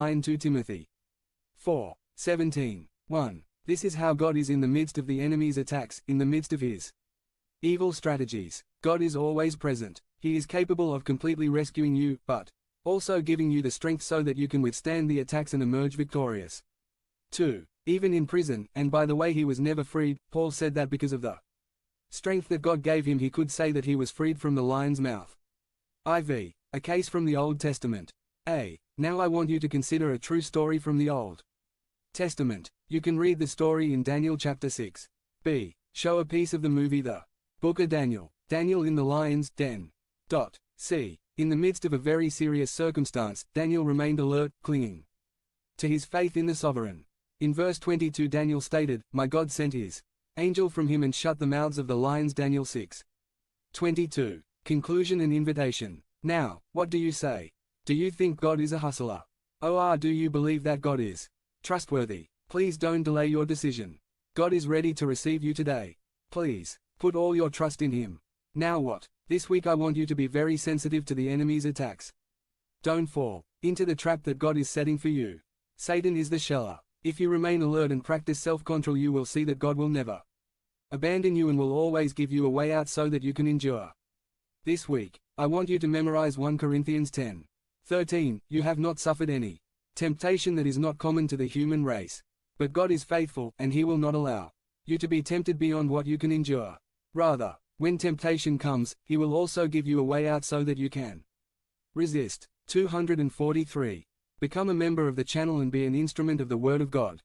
2 Timothy 4:17. 1. This is how God is in the midst of the enemy's attacks, in the midst of his evil strategies. God is always present. He is capable of completely rescuing you, but also giving you the strength so that you can withstand the attacks and emerge victorious. 2. Even in prison, and by the way he was never freed, Paul said that because of the strength that God gave him he could say that he was freed from the lion's mouth. IV. A case from the Old Testament. A. Now I want you to consider a true story from the Old Testament. You can read the story in Daniel chapter 6. B. Show a piece of the movie The Book of Daniel. Daniel in the lion's den. C. In the midst of a very serious circumstance, Daniel remained alert, clinging to his faith in the sovereign. In verse 22 Daniel stated, "My God sent his angel from him and shut the mouths of the lions." Daniel 6:22. Conclusion and invitation. Now, what do you say? Do you think God is a hustler? Or do you believe that God is trustworthy? Please don't delay your decision. God is ready to receive you today. Please, put all your trust in Him. Now what? This week I want you to be very sensitive to the enemy's attacks. Don't fall into the trap that God is setting for you. Satan is the sheller. If you remain alert and practice self-control you will see that God will never abandon you and will always give you a way out so that you can endure. This week, I want you to memorize 1 Corinthians 10:13. You have not suffered any temptation that is not common to the human race. But God is faithful, and He will not allow you to be tempted beyond what you can endure. Rather, when temptation comes, He will also give you a way out so that you can resist. 243. Become a member of the channel and be an instrument of the Word of God.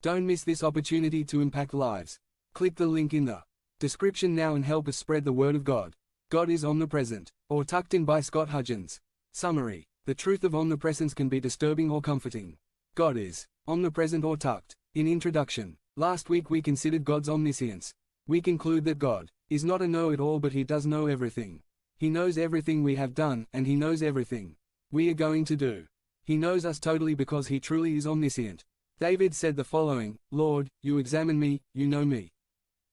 Don't miss this opportunity to impact lives. Click the link in the description now and help us spread the Word of God. God is omnipresent, or tucked in by Scott Hudgens. Summary. The truth of omnipresence can be disturbing or comforting. God is omnipresent or tucked. In introduction, last week we considered God's omniscience. We conclude that God is not a know-it-all but He does know everything. He knows everything we have done, and He knows everything we are going to do. He knows us totally because He truly is omniscient. David said the following, "Lord, you examine me, you know me.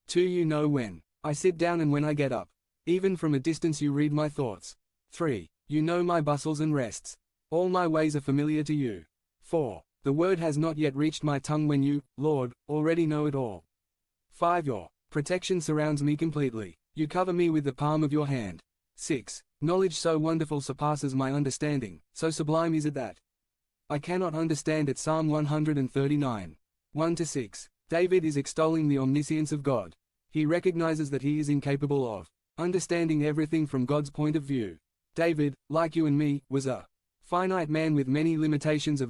2. You know when I sit down and when I get up. Even from a distance you read my thoughts. 3. You know my bustles and rests. All my ways are familiar to you. 4. The word has not yet reached my tongue when you, Lord, already know it all. 5. Your protection surrounds me completely. You cover me with the palm of your hand. 6. Knowledge so wonderful surpasses my understanding, so sublime is it that I cannot understand it." Psalm 139. 1-6. David is extolling the omniscience of God. He recognizes that he is incapable of understanding everything from God's point of view. David, like you and me, was a finite man with many limitations of